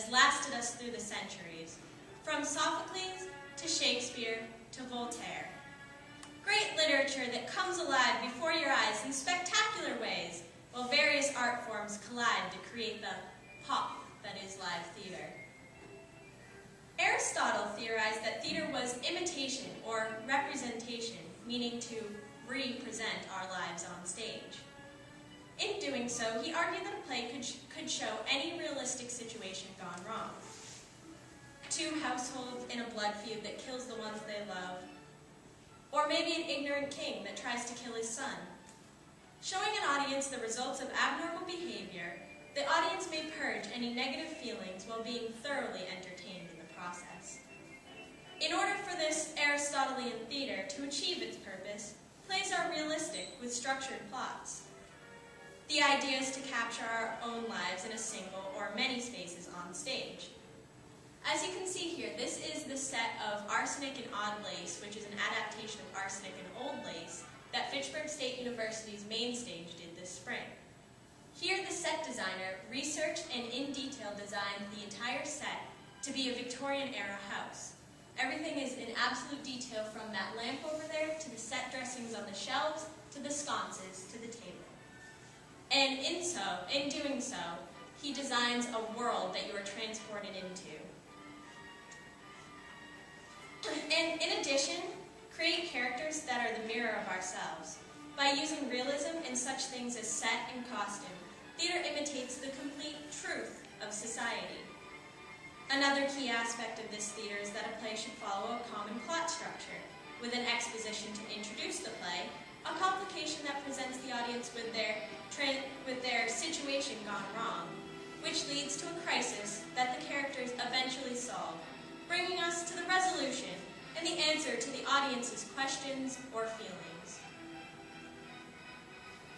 has lasted us through the centuries, from Sophocles to Shakespeare to Voltaire. Great literature that comes alive before your eyes in spectacular ways, while various art forms collide to create the pop that is live theater. Aristotle theorized that theater was imitation or representation, meaning to represent our lives on stage. In doing so, he argued that a play could show any realistic situation gone wrong. Two households in a blood feud that kills the ones they love, or maybe an ignorant king that tries to kill his son. Showing an audience the results of abnormal behavior, the audience may purge any negative feelings while being thoroughly entertained in the process. In order for this Aristotelian theater to achieve its purpose, plays are realistic with structured plots. The idea is to capture our own lives in a single or many spaces on stage. As you can see here, this is the set of Arsenic and Odd Lace, which is an adaptation of Arsenic and Old Lace that Fitchburg State University's main stage did this spring. Here, the set designer researched and in detail designed the entire set to be a Victorian-era house. Everything is in absolute detail, from that lamp over there to the set dressings on the shelves to the sconces to the table. And in doing so, he designs a world that you are transported into. And in addition, create characters that are the mirror of ourselves. By using realism in such things as set and costume, theater imitates the complete truth of society. Another key aspect of this theater is that a play should follow a common plot structure, with an exposition to introduce the play, a complication that presents the audience with their situation gone wrong, which leads to a crisis that the characters eventually solve, bringing us to the resolution and the answer to the audience's questions or feelings.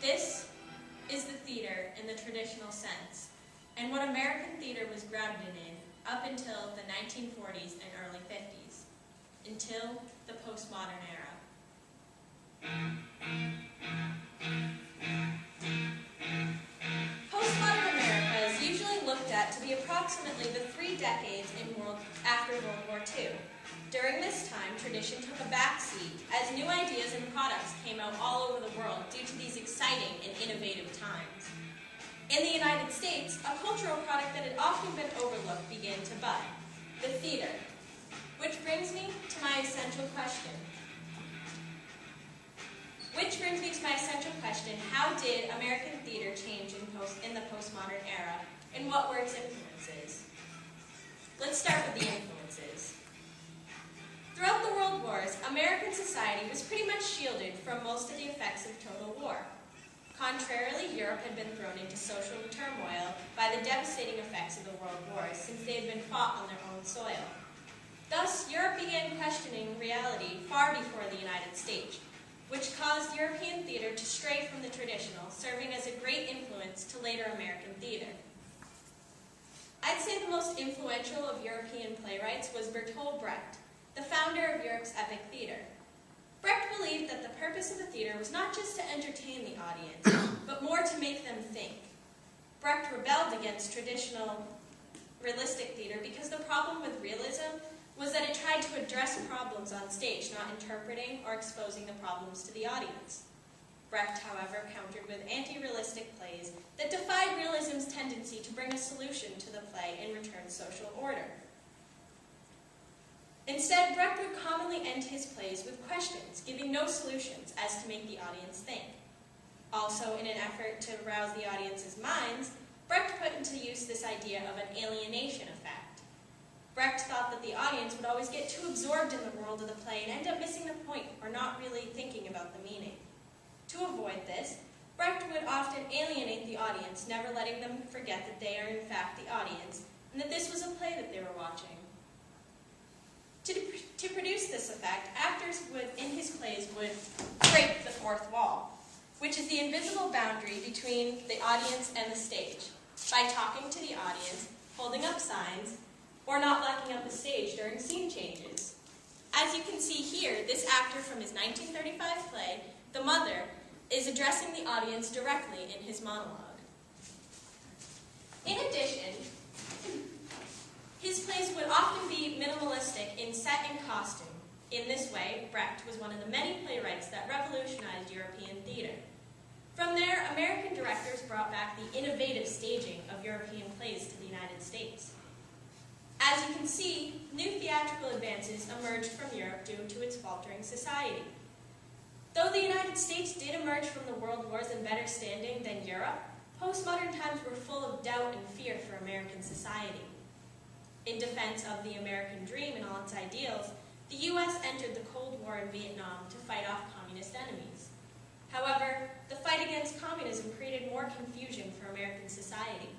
This is the theater in the traditional sense, and what American theater was grounded in up until the 1940s and early 50s, until the postmodern era. Postmodern America is usually looked at to be approximately the 3 decades after World War II. During this time, tradition took a backseat as new ideas and products came out all over the world due to these exciting and innovative times. In the United States, a cultural product that had often been overlooked began to bud: the theater. Which brings me to my essential question. How did American theater change in the postmodern era, and what were its influences? Let's start with the influences. Throughout the World Wars, American society was pretty much shielded from most of the effects of total war. Contrarily, Europe had been thrown into social turmoil by the devastating effects of the World Wars, since they had been fought on their own soil. Thus, Europe began questioning reality far before the United States, which caused European theater to stray from the traditional, serving as a great influence to later American theater. I'd say the most influential of European playwrights was Bertolt Brecht, the founder of Europe's epic theater. Brecht believed that the purpose of the theater was not just to entertain the audience, but more to make them think. Brecht rebelled against traditional realistic theater because the problem with realism was that it tried to address problems on stage, not interpreting or exposing the problems to the audience. Brecht, however, countered with anti-realistic plays that defied realism's tendency to bring a solution to the play and return social order. Instead, Brecht would commonly end his plays with questions, giving no solutions as to make the audience think. Also, in an effort to arouse the audience's minds, Brecht put into use this idea of an alienation effect. Brecht thought that the audience would always get too absorbed in the world of the play and end up missing the point or not really thinking about the meaning. To avoid this, Brecht would often alienate the audience, never letting them forget that they are in fact the audience and that this was a play that they were watching. To produce this effect, actors in his plays would break the fourth wall, which is the invisible boundary between the audience and the stage, by talking to the audience, holding up signs, or not blocking out the stage during scene changes. As you can see here, this actor from his 1935 play, The Mother, is addressing the audience directly in his monologue. In addition, His plays would often be minimalistic in set and costume. In this way, Brecht was one of the many playwrights that revolutionized European theater. From there, American directors brought back the innovative staging of European plays to the United States. As you can see, new theatrical advances emerged from Europe due to its faltering society. Though the United States did emerge from the world wars in better standing than Europe, postmodern times were full of doubt and fear for American society. In defense of the American dream and all its ideals, the U.S. entered the Cold War in Vietnam to fight off communist enemies. However, the fight against communism created more confusion for American society.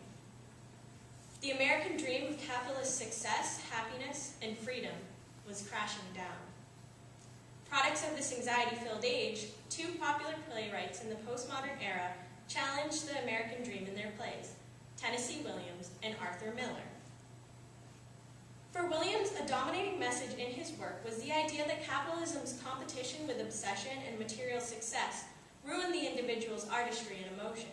The American dream of capitalist success, happiness, and freedom was crashing down. Products of this anxiety-filled age, two popular playwrights in the postmodern era challenged the American dream in their plays, Tennessee Williams and Arthur Miller. For Williams, a dominating message in his work was the idea that capitalism's competition with obsession and material success ruined the individual's artistry and emotion.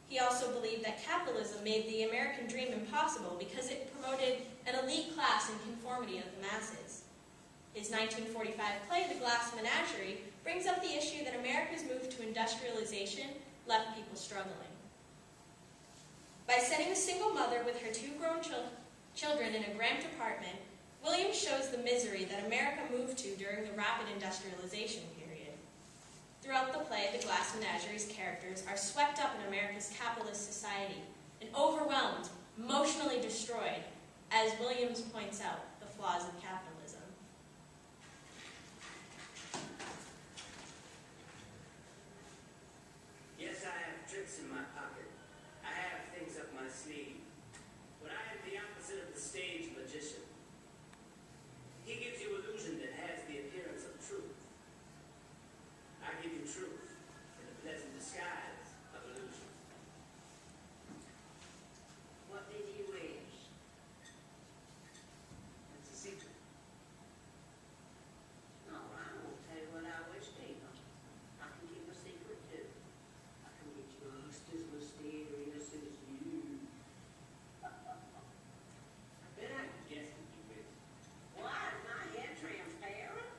He also believed that capitalism made the American dream impossible because it promoted an elite class in conformity of the masses. His 1945 play, The Glass Menagerie, brings up the issue that America's move to industrialization left people struggling. By setting a single mother with her two grown children in a cramped apartment, Williams shows the misery that America moved to during the rapid industrialization period. Throughout the play, The Glass Menagerie's characters are swept up in America's capitalist society and overwhelmed, emotionally destroyed, as Williams points out the flaws of capitalism. Yes, I have tricks in my pocket. I have things up my sleeve. But I am the opposite of the stage magician. He gives you illusion that has the appearance of truth. I give you truth in a pleasant disguise of illusion. What did you wish? That's a secret. No, I won't tell you what I wish, Dana. I can keep a secret too. I can be just as mysterious as you. I bet I can guess what you wish. Why is my head transparent?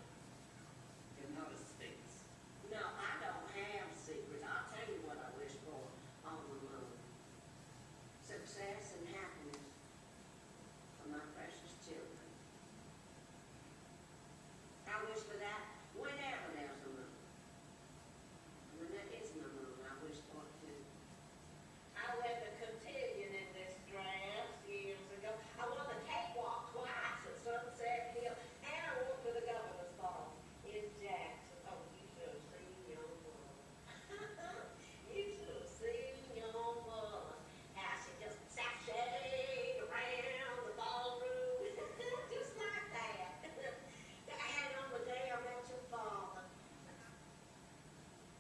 You're not a sphinx. No, I don't have secrets. I'll tell you what I wish for on the moon. Success and happiness for my precious children. I wish for that whenever there's a moon. And when there isn't a moon, I wish for it too. I led the cotillion in this dress years ago. I won the cakewalk twice at Sunset Hill, and I went to the governor's ball in Jackson. Oh, you should have seen young mother. You should have seen young mother. How she just sashayed around the ballroom, just like that. And on the day I met your father.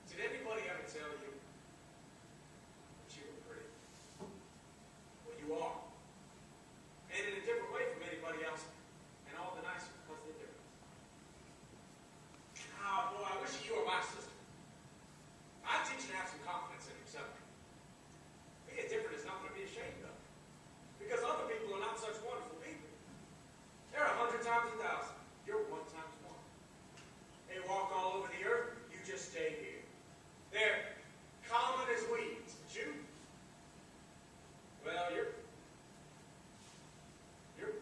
Did anybody ever tell you that you were pretty? Well, you are. And in a different way from anybody else, and all the nicer because they're different. Ah, boy, I wish you were my sister. I'd teach you to have some confidence in yourself. Being different is nothing to be ashamed of. Because other people are not such wonderful people. They're 100 times 1,000. You're 1 times 1. They walk all over the earth, you just stay here. They're common as weeds, but you? Well, you're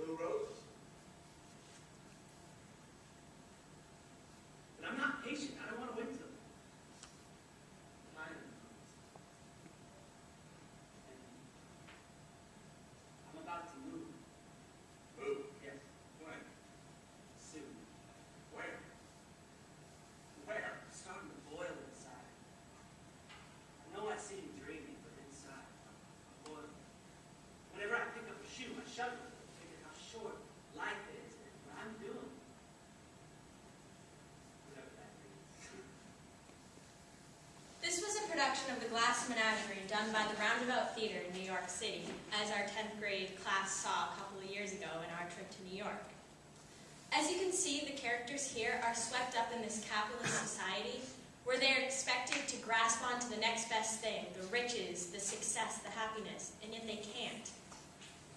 blue roses. But I'm not patient. I don't want to wait till time comes. And I'm about to move. Move. Yes, When? soon. Where? I'm starting to boil inside. I know I seem dreamy, but inside I'm boiling. Whenever I pick up a shoe, I shudder to figure how short life is and what I'm doing. Whatever that means. This was a production of The Glass Menagerie done by the Roundabout Theater in New York City, as our 10th grade class saw a couple of years ago in our trip to New York. As you can see, the characters here are swept up in this capitalist society where they are expected to grasp onto the next best thing, the riches, the success, the happiness, and yet they can't.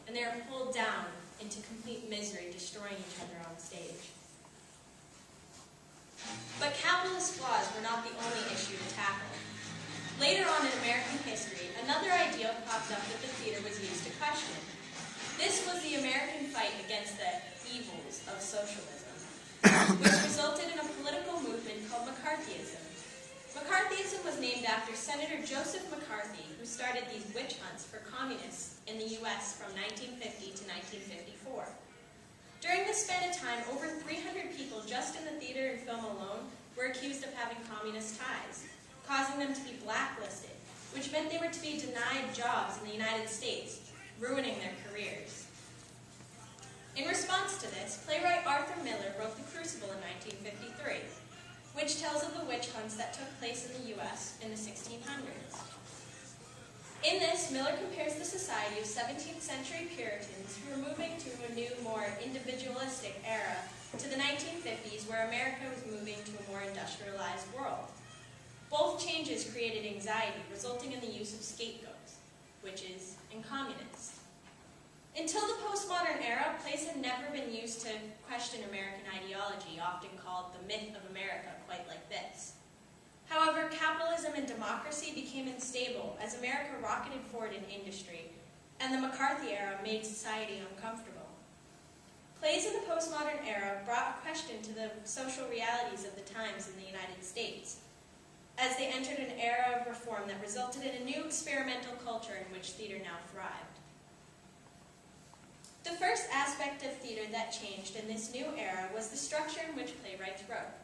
And they are pulled down into complete misery, destroying each other on stage. But capitalist flaws were not the only issue to tackle. Later on in American history, another ideal popped up that the theater was used to question. This was the American fight against the evils of socialism, which resulted in a political movement called McCarthyism. McCarthyism was named after Senator Joseph McCarthy, who started these witch hunts for communists in the U.S. from 1950 to 1954. During this span of time, over 300 people just in the theater and film alone were accused of having communist ties, causing them to be blacklisted, which meant they were to be denied jobs in the United States, ruining their careers. In response to this, playwright Arthur Miller wrote The Crucible in 1953, which tells of the witch hunts that took place in the U.S. in the 1600s. In this, Miller compares the society of 17th century Puritans who were moving to a new, more individualistic era to the 1950s, where America was moving to a more industrialized world. Both changes created anxiety, resulting in the use of scapegoats, witches, and communists. Until the postmodern era, plays had never been used to question American ideology, often called the myth of America, quite like this. However, capitalism and democracy became unstable as America rocketed forward in industry, and the McCarthy era made society uncomfortable. Plays in the postmodern era brought a question to the social realities of the times in the United States, as they entered an era of reform that resulted in a new experimental culture in which theater now thrived. The first aspect of theater that changed in this new era was the structure in which playwrights wrote.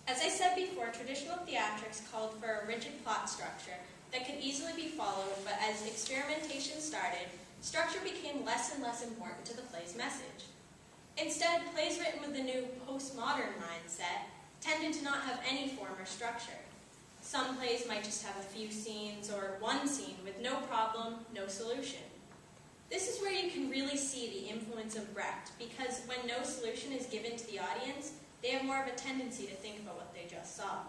As I said before, traditional theatrics called for a rigid plot structure that could easily be followed, but as experimentation started, structure became less and less important to the play's message. Instead, plays written with the new postmodern mindset tended to not have any form or structure. Some plays might just have a few scenes or one scene with no problem, no solution. This is where you can really see the influence of Brecht, because when no solution is given to the audience, they have more of a tendency to think about what they just saw.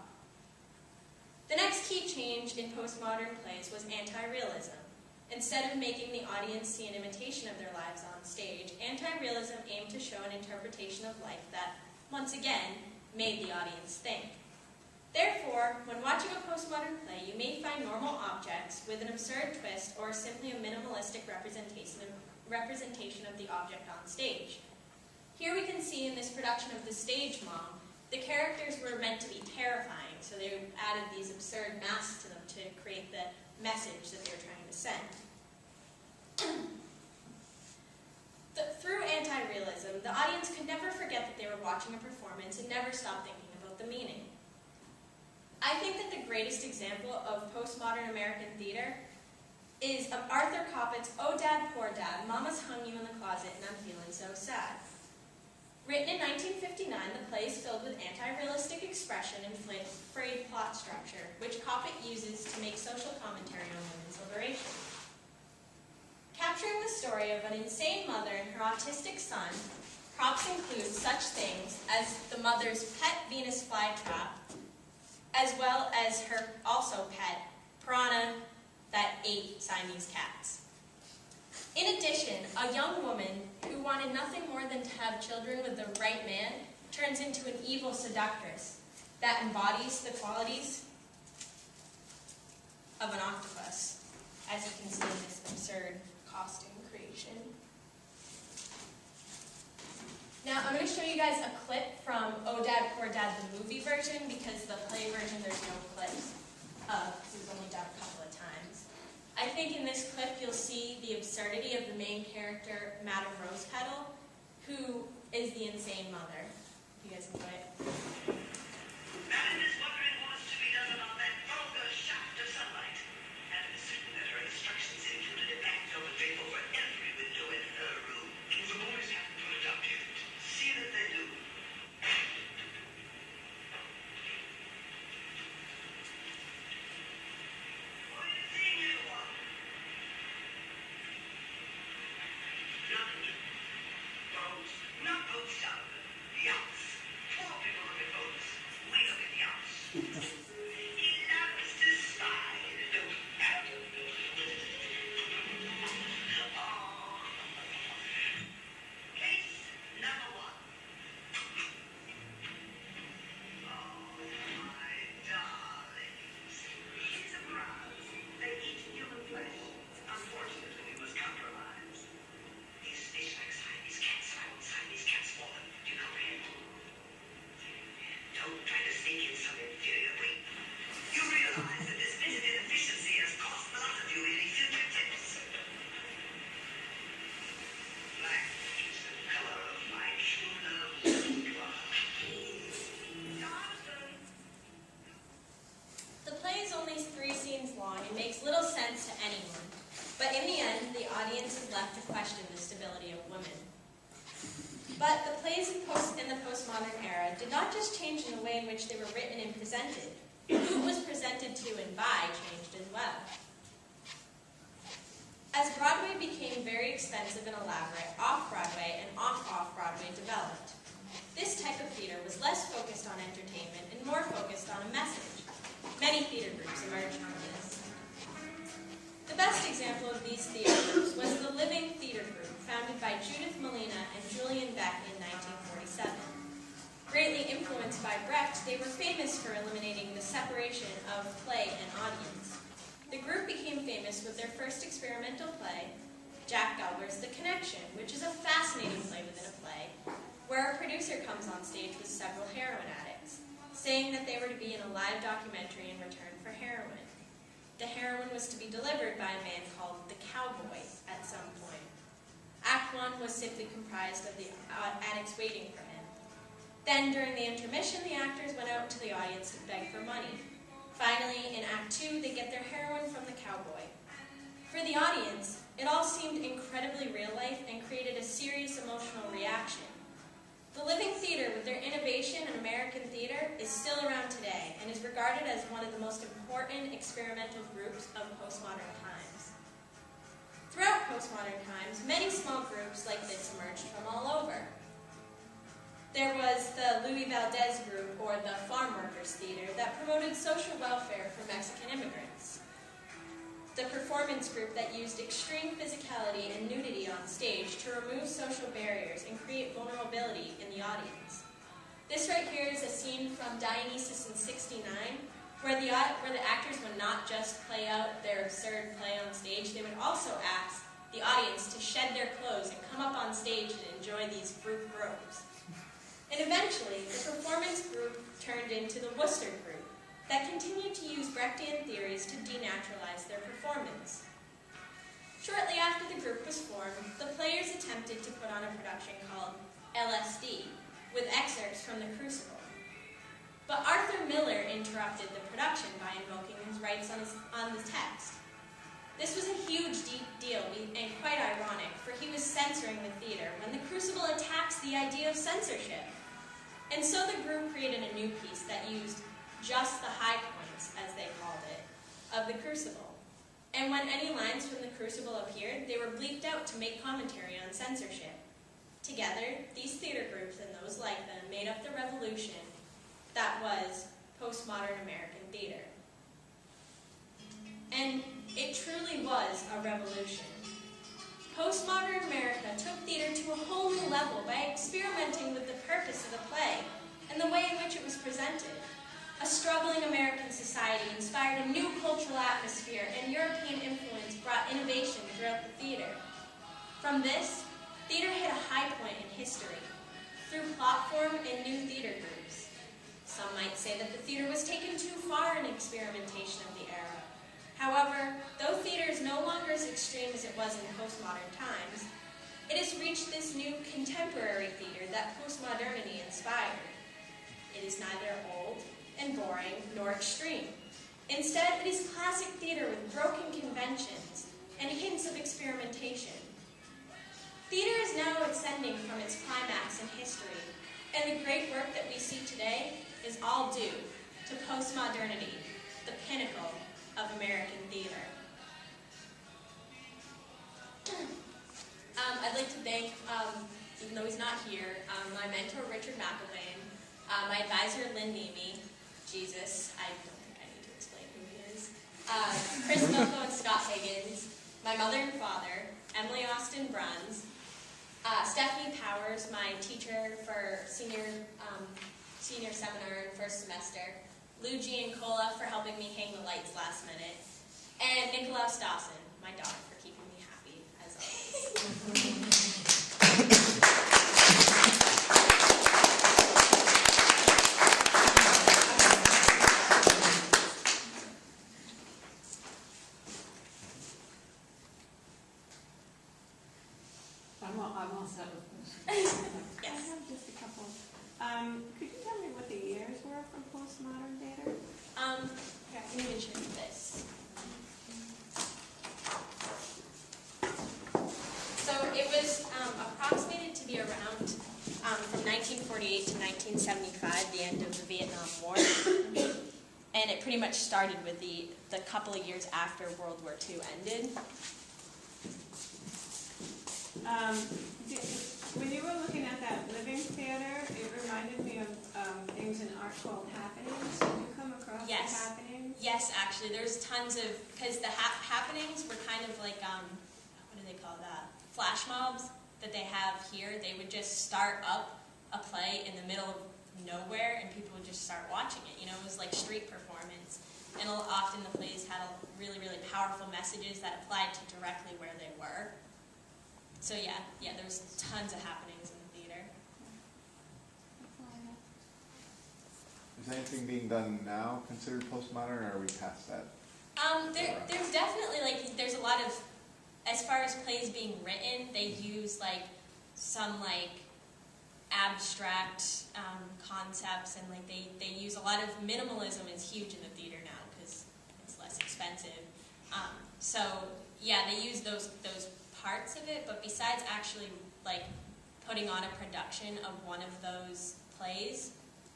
The next key change in postmodern plays was anti-realism. Instead of making the audience see an imitation of their lives on stage, anti-realism aimed to show an interpretation of life that, once again, made the audience think. Therefore, when watching a postmodern play, you may find normal objects with an absurd twist or simply a minimalistic representation of the object on stage. Here we can see in this production of The Stage Mom, the characters were meant to be terrifying, so they added these absurd masks to them to create the message that they were trying to send. Through anti-realism, the audience could never forget that they were watching a performance and never stop thinking about the meaning. I think that the greatest example of postmodern American theater is of Arthur Kopit's "Oh Dad, Poor Dad, Mama's hung you in the closet and I'm feeling so sad." Written in 1959, the play is filled with anti-realistic expression and frayed plot structure, which Kopit uses to make social commentary on women's liberation. Capturing the story of an insane mother and her autistic son, props include such things as the mother's pet Venus flytrap, as well as her also pet piranha that ate Siamese cats. In addition, a young woman who wanted nothing more than to have children with the right man turns into an evil seductress that embodies the qualities of an octopus, as you can see in this absurd costume creation. Now, I'm going to show you guys a clip from Oh Dad, Poor Dad, the movie version, because the play version there's no clips, because it was only done a couple of times. I think in this clip you'll see the absurdity of the main character, Madame Rosepetal, who is the insane mother. You guys enjoy it? Madame is wondering what's to be done about that vulgar shaft of sunlight. And it's certain that her instructions included a black velvet drape over every window in her room. Will the boys have to put it up yet? See that they do. What are you seeing, everyone? Boats. Not boats, Jonathan. Yachts. Poor people look at boats. We look at yachts. He loves to slide. Oh. question the stability of women. But the plays in the postmodern era did not just change in the way in which they were written and presented. Who was presented to and by changed as well. As Broadway became very expensive and elaborate, off-Broadway and off-Broadway developed. This type of theater was less focused on entertainment and more focused on a message. Many theater groups emerged from this. The best example of these theater groups was the Living Theater Group, founded by Judith Malina and Julian Beck in 1947. Greatly influenced by Brecht, they were famous for eliminating the separation of play and audience. The group became famous with their first experimental play, Jack Gelber's The Connection, which is a fascinating play within a play, where a producer comes on stage with several heroin addicts, saying that they were to be in a live documentary in return for heroin. The heroin was to be delivered by a man called the Cowboy at some point. Act 1 was simply comprised of the addicts waiting for him. Then, during the intermission, the actors went out to the audience to beg for money. Finally, in Act 2, they get their heroin from the cowboy. For the audience, it all seemed incredibly real-life and created a serious emotional reaction. The Living Theater, with their innovation in American theater, is still around today and is regarded as one of the most important experimental groups of postmodern times. Throughout postmodern times, many small groups like this emerged from all over. There was the Louis Valdez group, or the Farm Workers Theater, that promoted social welfare for Mexican immigrants. The performance group that used extreme physicality and nudity on stage to remove social barriers and create vulnerability in the audience. This right here is a scene from Dionysus in '69, where the actors would not just play out their absurd play on stage, they would also ask the audience to shed their clothes and come up on stage and enjoy these group robes. And eventually, the performance group turned into the Worcester group that continued to use Brechtian theories to denaturalize their performance. Shortly after the group was formed, the players attempted to put on a production called LSD, with excerpts from The Crucible. But Arthur Miller interrupted the production by invoking his rights on the text. This was a huge deal and quite ironic, for he was censoring the theater when The Crucible attacks the idea of censorship. And so the group created a new piece that used just the high points, as they called it, of The Crucible. And when any lines from The Crucible appeared, they were bleeped out to make commentary on censorship. Together, these theater groups and those like them made up the revolution that was postmodern American theater. And it truly was a revolution. Postmodern America took theater to a whole new level by experimenting with the purpose of the play and the way in which it was presented. A struggling American society inspired a new cultural atmosphere, and European influence brought innovation throughout the theater. From this, theater hit a high point in history, through platform and new theater groups. Some might say that the theater was taken too far in experimentation of the era. However, though theater is no longer as extreme as it was in postmodern times, it has reached this new contemporary theater that postmodernity inspired. It is neither old and boring nor extreme. Instead, it is classic theater with broken conventions and hints of experimentation. Theater is now ascending from its climax in history, and the great work that we see today is all due to postmodernity, the pinnacle of American theater. I'd like to thank, even though he's not here, my mentor Richard McElvain, my advisor Lynn Nemi, Jesus, I don't think I need to explain who he is, Chris Milko and Scott Higgins, my mother and father, Emily Austin Bruns, Stephanie Powers, my teacher for senior seminar and first semester, Lou Giancola for helping me hang the lights last minute, and Krystal Dawson, my dog, for keeping me happy, as always. I'm all set with questions. Yes. I have just a couple. Could you tell me what the years were for postmodern theater? Here, I can even show you this. So 1945, the end of the Vietnam War. And it pretty much started with the couple of years after World War II ended. When you were looking at that living theater, it reminded me of things in art called happenings. Did you come across Yes. the happenings? Yes, actually, there's tons of, because the happenings were kind of like, what do they call that? Flash mobs that they have here. They would just start up a play in the middle of nowhere, and people would just start watching it. You know, it was like street performance. And often the plays had really, really powerful messages that applied to directly where they were. So yeah, there was tons of happenings in the theater. Is anything being done now considered postmodern, or are we past that? There's definitely, like, there's a lot of, as far as plays being written, they use, like, some, like, abstract concepts, and, like, they use a lot of, minimalism is huge in the theater now, because it's less expensive. So, yeah, they use those parts of it, but besides actually, like, putting on a production of one of those plays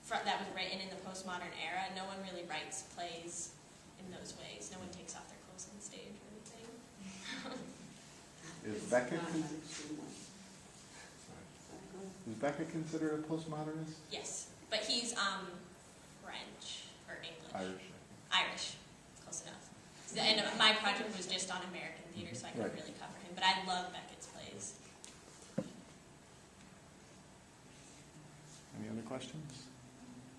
that was written in the postmodern era, no one really writes plays in those ways. No one takes off their clothes on stage or anything. Is Beckett considered a postmodernist? Yes, but he's French or English. Irish. Close enough. And my project was just on American theater, so I couldn't Right. really cover him. But I love Beckett's plays. Any other questions?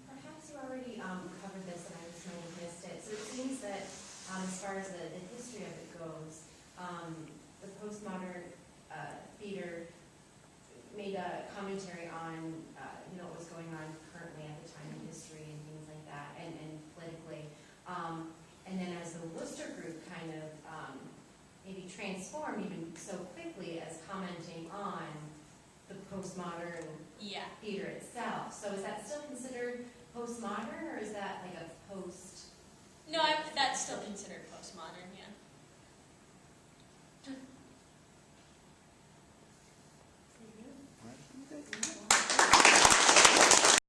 Perhaps you already covered this and I just may have missed it. So it seems that as far as the history of it goes, the postmodern theater made a commentary on what was going on currently at the time in history and things like that, and politically. And then as the Worcester group kind of maybe transformed even so quickly as commenting on the postmodern Yeah. theater itself. So is that still considered postmodern, or is that like a post? No, that's still considered postmodern, yeah.